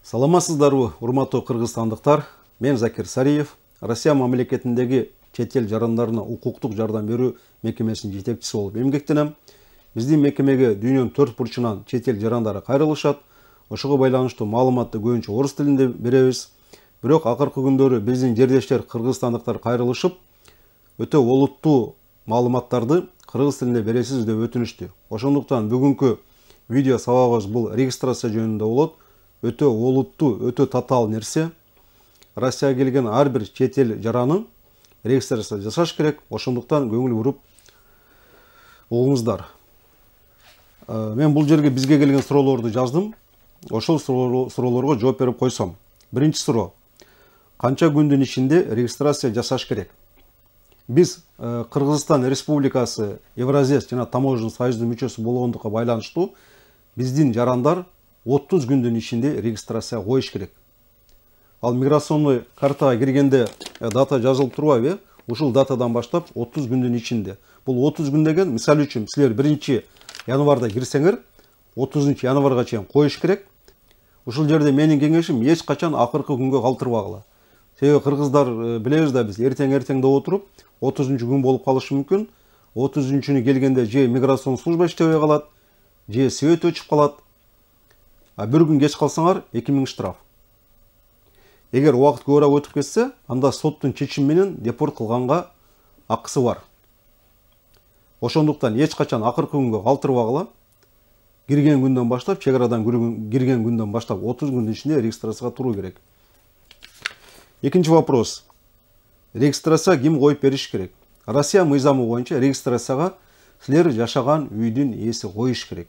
Саламатсыздарбы, урматтуу кыргызстандыктар? Мен Закир Сариев, Россия мамлекетиндеги чет эл жарандарына укуктук жардам берүү мекемесинин жетекчиси болуп эмгектенем. Биздин мекемеге дүйнөнүн 4 бурчунан чет эл жарандары кайрылышат. Ошого байланыштуу маалыматты көбүнчө орус тилинде беребиз. Бирок акыркы күндөрү биздин жердештер кыргызстандыктар кайрылышып, өтө олуттуу маалыматтарды кыргыз тилинде бересиз деп өтүнүштү. Ошондуктан бүгүнкү видео сабагыбыз бул регистрация жөнүндө болот. Өтө олуттуу, өтө татаал нерсе. Россияга келген ар бир чет эл жараны регистрация жасаш керек. Ошондуктан көңүл буруп угуңуздар. Мен бул жерге бизге келген суроолорду жаздым. Ошол суроолорго жооп берип койсом. Биринчи суроо. Канча күндүн ичинде регистрация жасаш керек? Биз Кыргызстан Республикасы Евразес жана Таможенный союздун мүчөсү болгондукка байланыштуу биздин жарандар 30 күндүн ичинде регистрация коюш керек. Ал миграционный картага киргенде дата жазылып турбайбы? Ушул датадан баштап 30 күндүн ичинде. Бул 30 күн деген, мисалы үчүн, силер 1 январда кирсеңер, 30 январга чейин коюш керек. Ушул жерде менин кеңешим эч качан акыркы күнгө калтырбагыла. Себеби кыргыздар билебиз да, биз эртең деп отуруп 30 күн болуп калышы мүмкүн. 30-күнү келгенде же миграцион служба иштебей калат, же свет өчүп калат. Бир күн кеч калсаңар 2000 штраф. Эгер убакыт көбүрөөк өтүп кетсе, анда соттун чечими менен депорт кылганга акысы бар. Ошондуктан эч качан акыркы күнгө калтырбагыла. Кирген күндөн баштап, чек арадан кирген күндөн баштап 30 күндүн ичинде регистрацияга туруу керек. Экинчи вопрос. Регистрация ким коюп бериш керек? Россия мыйзамы боюнча регистрацияга силер жашаган үйдүн ээси коюш керек.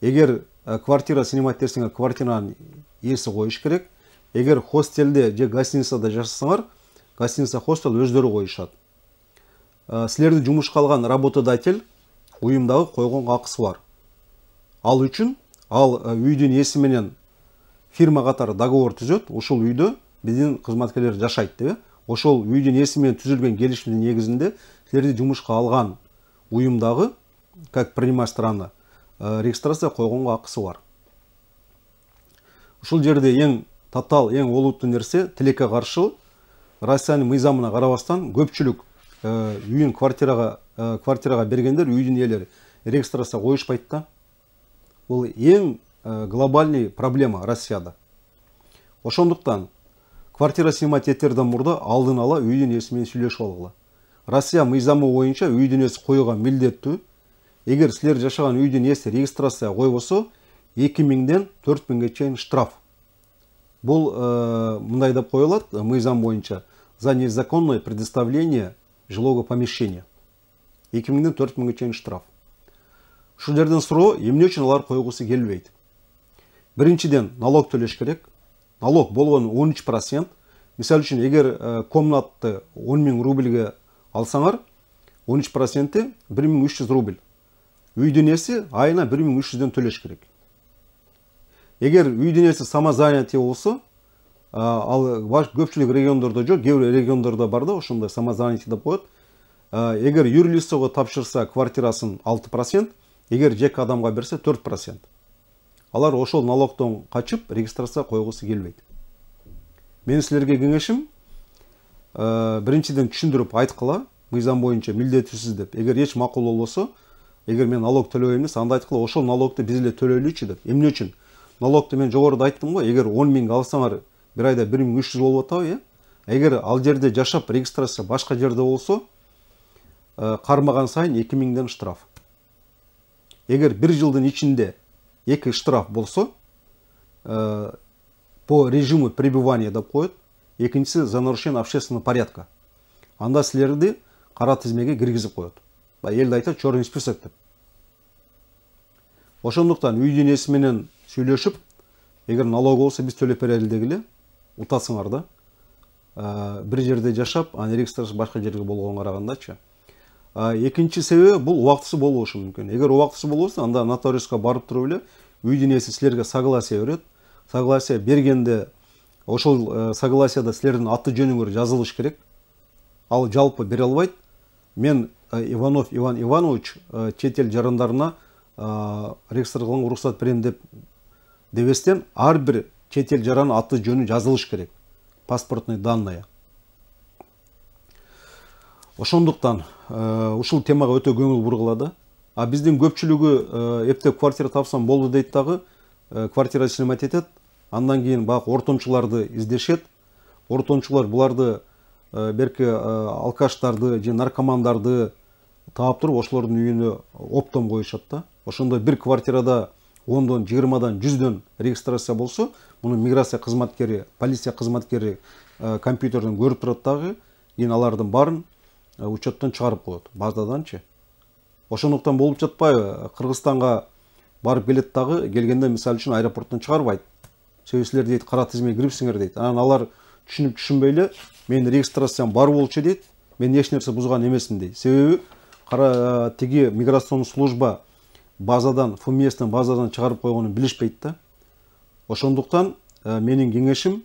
Эгер квартира снимать десеңер, квартиранын ээси коюш керек. Эгер хостелде же гостиницада жашасаңар, гостиница, хостел өздөрү коюшат. Силерди жумушка алган работодатель уюмдагы койгон акысы бар. Ал үчүн үйдүн ээси менен фирма катары договор түзөт. Ушул үйдө биздин кызматкерлер жашайт деп. Ошол үйдүн ээси менен түзүлгөн келишимдин негизинде силерди жумушка алган уюмдагы, как принимать страна, регистрация койгонго акысы бар. Ушул жерде эң татаал, эң олуттуу нерсе, тилекке каршы Россиянын мыйзамына карабастан көпчүлүк үйүн квартирага бергендер, үйдүн ээлери регистрация коюшпайт да. Бул эң глобальный проблема Россияда. Ошондуктан квартира снимать этерден мурда алдын ала үйдүн ээси менен сүйлөшүп алгыла. Россия мыйзамы боюнча үйдүн ээси коюуга милдеттүү. Эгер силер жашаган үйдүн ээси регистрация койбосо, 2000ден 4000ге чейин штраф. Бул мындай деп коюлат мыйзам боюнча: за незаконное предоставление жилого помещения. 2000ден 4000ге чейин штраф. Ушул жерден суроо, эмне үчүн алар койгусу келбейт? Биринчиден, налог төлөш керек. Налог болгону 13%. Мисалы үчүн, эгер комнатты 10.000 рубльге алсаңар, 13% 1300 рубль. Үйдүн ээси айына 1300ден төлөш керек. Эгер үйдүн ээси самозанятый болсо, ал көпчүлүк региондордо жок, кээ бир региондордо бар да, ошондой самозанятый деп коет. Эгер юрлицого тапшырса квартирасын 6%, эгер жеке адамга берсе 4%. Алар ошол налогдон качып регистрация койгусу келбейт. Мен силерге кеңешим, биринчиден түшүндүрүп айткыла, мыйзам боюнча милдеттүүсүз деп. Эгер эч макул болбосо, эгер мен налог төлөбөйм эмес, анда айткыла, ошол налогду биз эле төлөйлүчү деп. Эмне үчүн? Налогду мен жогоруда айттым го, эгер 10.000 алсаңар, бир айда 1300 болуп атабы, Эгер ал жерде жашап регистрация башка жерде болсо, кармаган сайын 2000ден штраф. Эгер бир жылдын ичинде 2 штраф болсо, по режиму пребывания деп коет, экинчиси за нарушение общественного порядка. Анда силерди кара тизмеге киргизип коет. Элди айтат, черный список деп. Ошондуктан үйдүн ээси менен сүйлөшүп, эгер налог болсо биз төлөп берели дегиле, утасыңар да. Бир жерде жашап, аны регистрация башка жерге болгонго карагандачы. Экинчи себеби бул убактысы болбошу мүмкүн. Эгер убактысы болбосо, анда нотариуска барып туруп эле үйдүн ээси силерге согласие берет. Согласие бергенде ошол согласияда силердин аты жөнүңөр жазылыш керек. Ал жалпы бере албайт. Мен Иванов Иван Иванович чет эл жарандарына регистр кылганга уруксат берем деп дебестен ар бир чет эл жаранын аты жөнү жазылыш керек, паспортный данные. Ошондуктан ушул темага өтө көңүл бургулады. А биздин көпчүлүгү эптеп квартира тапсам болду дейт дагы, квартира снимать этет, андан кийин баягы ортомчуларды издешет. Ортомчулар буларды берки алкаштарды же наркомандарды таап туруп ошолордун үйүнө оптом коюшат да. Ошондо бир квартирада 10-дон, 20-дан, 100-дөн регистрация болсо, муну миграция кызматкери, полиция кызматкери компьютерден көрүп турат дагы, кийин алардын баарын учеттон чыгарып коет, базаданчы. Ошондуктан болуп жатпайбы, Кыргызстанга барып келет дагы, келгенде мисалы үчүн аэропорттон чыгарбайт. Себеби силер дейт кара тизмеге кирипсиңер дейт. Анан алар түшүнүп түшүнбөй эле менин регистрациям бар болчу дейт, мен эч нерсе бузган эмесмин дейт. Себеби тиги миграционный служба базадан, ФМСтен базадан чыгарып койгонун билишпейт да. Ошондуктан менин кеңешим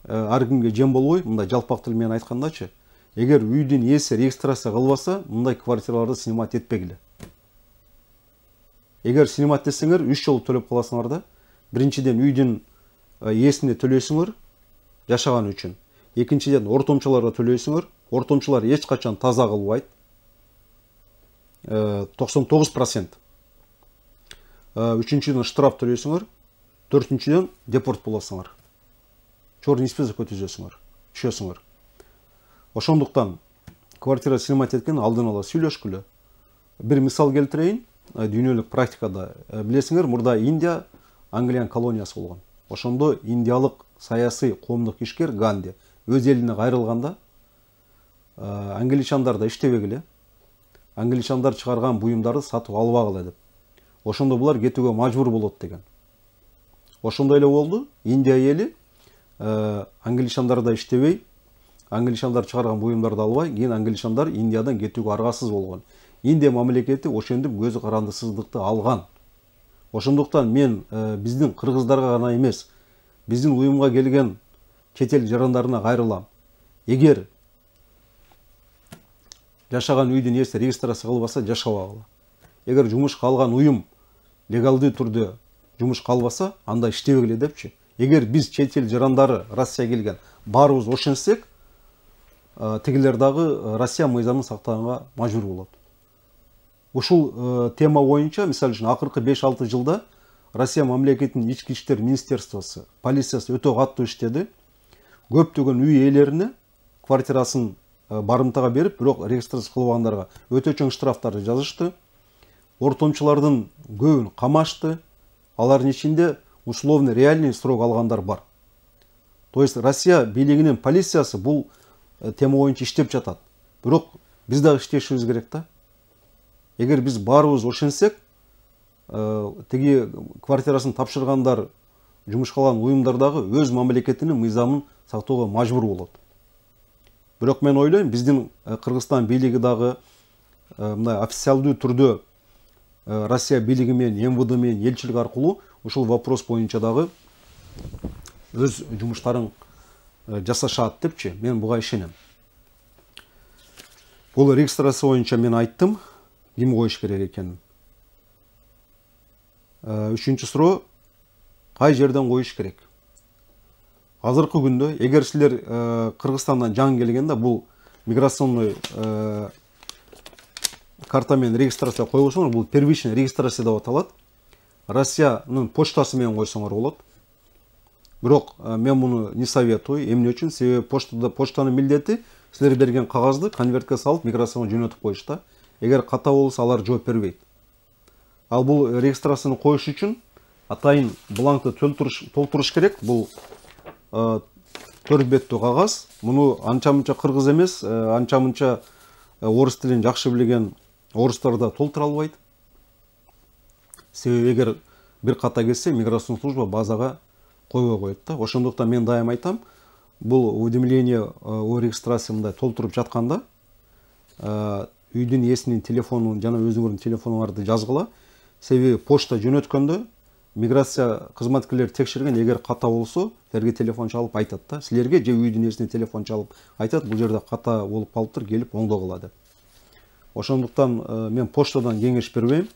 ар кимге жем болбой, мындай жалпак тил менен айткандачы, эгер үйдүн ээси регистрация кылбаса, мындай квартираларды снимать этпегиле. Эгер снимать этсеңер, 3 жолу төлөп каласыңар да. Биринчиден үйдүн ээсине төлөйсүңөр жашаган үчүн. Экинчиден ортомчуларга төлөйсүңөр. Ортомчулар эч качан таза кылбайт. 99%. Үчүнчүдөн штраф төлөйсүңөр. Төртүнчүдөн депорт болосуңар. Чорный списокко түшөсүңөр. Ошондуктан квартира снимать эткен алдын ала сүйлөшкүлө. Бир мисал келтирейин. Дүйнөлүк практикада билесиңер, мурда Индия Англиян колониясы болгон. Ошондо индиялык саясий коомдук ишкер Ганди өз элине кайрылганда англичандар да иштебегиле. Англичандар чыгарган буюмдарды сатып албагыла деп. Ошондо булар кетүүгө мажбур болот деген. Ошондой эле болду. Индия эли англичандар да иштебей, англичандар чыгарган буюмдарды албай, кийин англичандар Индиядан кетүүгө аргасыз болгон. Индия мамлекети ошентип көзү карандысыздыкты алган. Ошондуктан мен биздин кыргыздарга гана эмес, биздин уюмга келген чет эл жарандарына кайрылам. Эгер жашаган үйдүн ээси регистрация кылбаса, жашабагыла. Эгер жумушка алган уюм легалдуу түрдө жумушка албаса, анда иштебегиле депчи. Эгер биз чет эл жарандары Россияга келген баарыбыз ошентсек, тигилер дагы Россия мыйзамын сактаганга мажбур болот. Ушул тема боюнча, мисалы үчүн, акыркы 5-6 жылда Россия мамлекетинин ички иштер министерствосу, полициясы өтө катуу иштеди. Көптөгөн үй ээлерине квартирасын барымтага берип, бирок регистрация кылбагандарга өтө чоң штрафтарды жазышты. Ортомчулардын көбүн камашты. Алардын ичинде условный реальный срок алгандар бар. То есть Россия бийлигинин полициясы бул тема боюнча иштеп жатат. Бирок биз дагы иштешибиз керек да. Эгер биз баарыбыз ошентсек, тиги квартирасын тапшыргандар, жумушка алган уюмдар дагы өз мамлекетинин мыйзамын сактоого мажбур болот. Бирок мен ойлойм, биздин Кыргызстан бийлиги дагы мындай официалдуу түрдө Россия бийлиги менен, МВД менен элчилик аркылуу ушул вопрос боюнча дагы өз жумуштарын жасашат депчи, мен буга ишенем. Бул регистрация боюнча мен айттым, ким коюш керек экенин. Үчүнчү суроо, кай жерден коюш керек? Азыркы күндө, эгер силер Кыргызстандан жаңы келгенде, бул миграционный карта менен регистрация койбосоңор, бул первичный регистрация деп аталат. Россиянын почтасы менен койсоңор болот. Бирок мен муну не советую, эмне үчүн? Себеби почтанын милдети силер берген кагазды конвертке салып миграцияга жөнөтүп коюш да. Эгер ката болсо, алар жооп бербейт. Ал бул регистрацияны коюш үчүн атайын бланкты толтуруш керек. Бул 4 беттүү кагаз. Муну анча-мынча кыргыз эмес, анча-мынча орус тилин жакшы билген орустар да толтура албайт. Себеби эгер бир ката келсе, миграцион служба базага койбой коет да. Ошондуктан мен дайым айтам, бул уведомление о регистрации мындай толтуруп жатканда үйдүн ээсинин телефонун жана өзүңөрдүн телефонуңарды жазгыла. Себеби почта жөнөткөндө миграция кызматкерлери текшерген, эгер ката болсо, силерге телефон чалып айтат да. Силерге же үйдүн ээсине телефон чалып айтат, бул жерде ката болуп калыптыр, келип оңдогула деп. Ошондуктан мен почтадан кеңеш бербейм.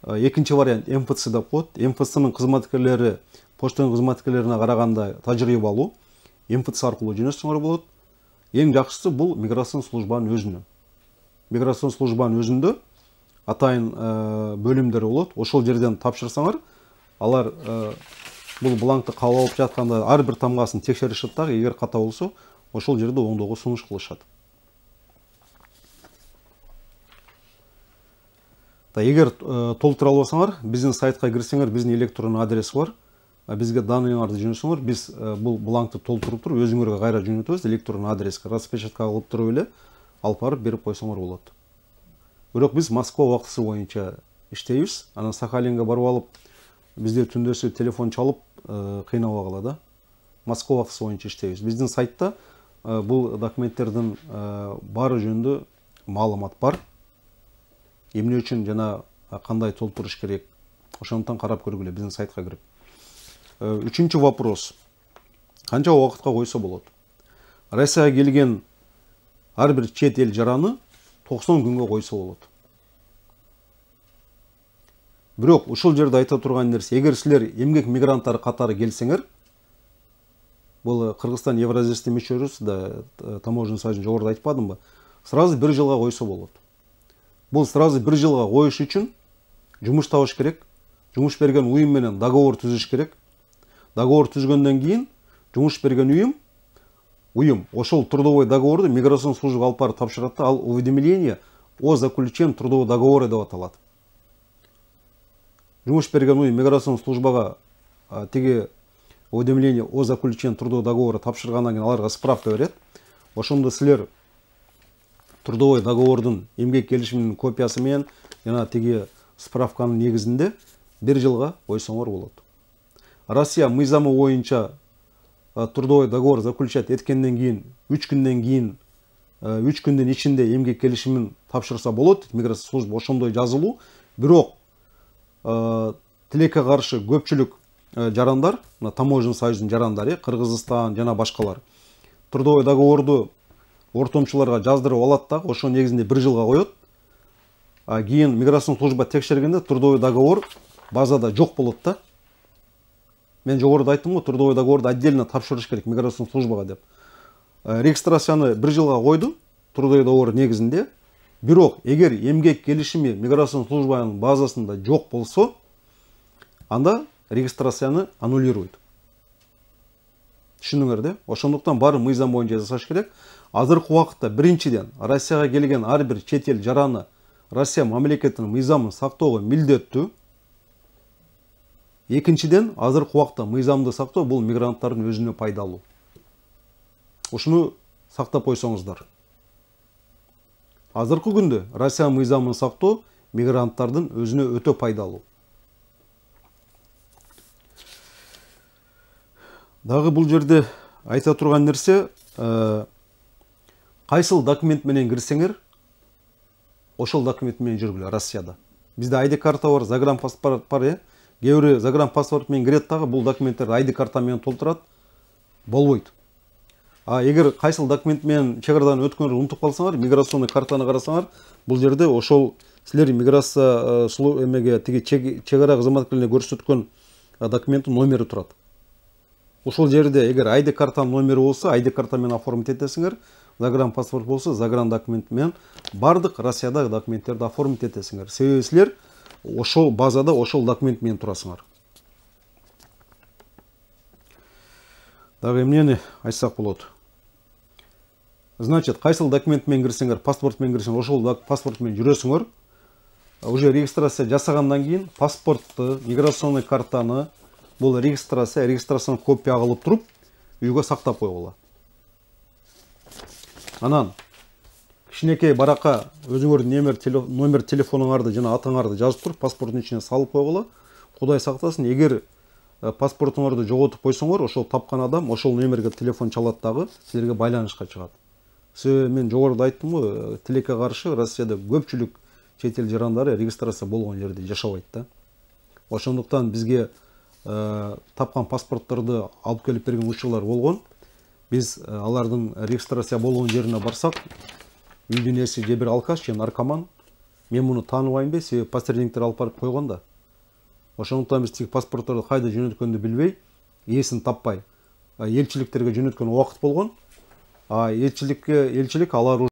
Экинчи вариант МФЦ деп коет. МФЦнын кызматкерлери поштанын кызматкерлерине караганда тажрыйбалуу. МФЦ аркылуу жөнөтсөңөр болот. Эң жакшысы бул миграцион службанын өзүнө. Миграцион службанын өзүндө атайын бөлүмдөр болот. Ошол жерден тапшырсаңар, алар бул бланкты кабыл алып жатканда ар бир тамгасын текшеришет дагы, эгер ката болсо, ошол жерде оңдоого сунуш кылышат. Эгер толтура албасаңар, биздин сайтка кирсеңер, биздин электрон адреси бар. Бизге данныйыңарды жөнөтсөңөр, биз бул бланкты толтуруп туруп өзүңөргө кайра жөнөтөбүз. Электрон адреске распечатка кылып туруп эле алып барып берип койсоңор болот. Бирок биз Москва убактысы боюнча иштейбиз. Анан Сахалинге барып алып, бизде түндөсү телефон чалып кыйнабагыла да. Москва убактысы боюнча иштейбиз. Биздин сайтта бул документтердин баары жөнүндө маалымат бар. Эмне үчүн жана кандай толтуруш керек, ошондон карап көргүлө биздин сайтка кирип. Үчүнчү вопрос. Канча убакытка койсо болот? Россияга келген ар бир чет эл жараны 90 күнгө койсо болот. Бирок ушул жерде айта турган нерсе, эгер силер эмгек мигранттары катары келсеңер, бул Кыргызстан Евразиясына мүчөбүз да, таможенный союзун жогоруда айтпадымбы? Сразу 1 жылга койсо болот. Бул сразу 1 жылга коюш үчүн жумуш табыш керек. Жумуш берген уюм менен договор түзүш керек. Договор түзгөндөн кийин жумуш берген уюм ошол трудовой договорду миграцион службага алып барып тапшырат да, ал уведомление о заключении трудового договора деп аталат. Жумуш берген уюм миграцион службага тиги уведомление о заключении трудового договора тапшыргандан кийин аларга справка берет. Ошондо силер трудовой договордун эмгек келишиминин копиясы менен жана тиги справканын негизинде 1 жылга койсоңор болот. Россия мыйзамы боюнча трудовой договор заключать эткенден кийин 3 күндөн кийин 3 күндүн ичинде эмгек келишимин тапшырса болот. Миграция служба ошондой жазылуу. Бирок тилекке каршы көпчүлүк жарандар, таможенный союздун жарандары, Кыргызстан жана башкалар трудовой договорду ортомчуларга жаздырып алат дагы, ошо негизинде 1 жылга коет. Кийин миграцион служба текшергенде трудовой договор базада жок болот да. Мен жогоруда айттым го, трудовой договорду отдельно тапшырыш керек миграцион службага деп. Регистрацияны 1 жылга койду трудовой договор негизинде. Бирок эгер эмгек келишими миграцион службанын базасында жок болсо, анда регистрацияны аннулируйт. Түшүндүңөр да? Ошондуктан баары мыйзам боюнча жасаш керек. Азыркы убакытта биринчиден Россияга келген ар бир чет эл жараны Россия мамлекетинин мыйзамын сактоого милдеттүү. Экинчиден, азыркы убакытта мыйзамды сактоо бул мигранттардын өзүнө пайдалуу. Ушуну сактап койсоңуздар. Азыркы күндө Россия мыйзамын сактоо мигранттардын өзүнө өтө пайдалуу. Дагы бул жерде айта турган нерсе, кайсыл документ менен кирсеңер, ошол документ менен жүргүлө Россияда. Бизде ID карта бар, загранпаспорт бар, кээ бири загранпаспорт менен кирет дагы, бул документтерди ID карта менен толтурат, болбойт. Эгер кайсыл документ менен чек арадан өткөнү унутуп калсаңар, миграционный картаны карасаңар, бул жерде ошол силер миграция эмеге тиги чек ара кызматкерлерине көрсөткөн документтин номери турат. Ошол жерде эгер ID картанын номери болсо, ID карта менен оформить этесиңер, загранпаспорт болсо, загран документ менен бардык Россиядагы документтерди оформить этесиңер. Себеби силер ошол базада ошол документ менен турасыңар. Дагы эмнени айтсак болот? Значит, кайсыл документ менен кирсеңер, паспорт менен кирсеңер, ошол паспорт менен жүрөсүңөр. Уже регистрация жасагандан кийин паспортту, миграционный картаны, бул регистрациянын копия кылып туруп, үйгө сактап койгула. Анан кичинекей баракка өзүңөрдүн номер телефонуңарды жана атыңарды жазып туруп, паспорттун ичине салып койгула. Кудай сактасын, эгер паспортуңарды жоготуп койсоңор, ошол тапкан адам ошол номерге телефон чалат дагы, силерге байланышка чыгат. Себеби мен жогоруда айттым го, тилекке каршы Россияда көпчүлүк чет эл жарандары регистрация болгон жерде жашабайт да. Ошондуктан бизге тапкан паспортторду алып келип берген учурлар болгон. Биз алардын регистрация болгон жерине барсак, үйдүн ээси же бир алкаш, же наркоман, Мен мұны таныбаймын бе, себебі посредниктер алып барып қойған да. Ошондуктан біз тек паспорттарды қайда жөнөткөнү билбей, эсин таппай, елчиликтерге жөнөткөн убакыт болгон. Елчилик алар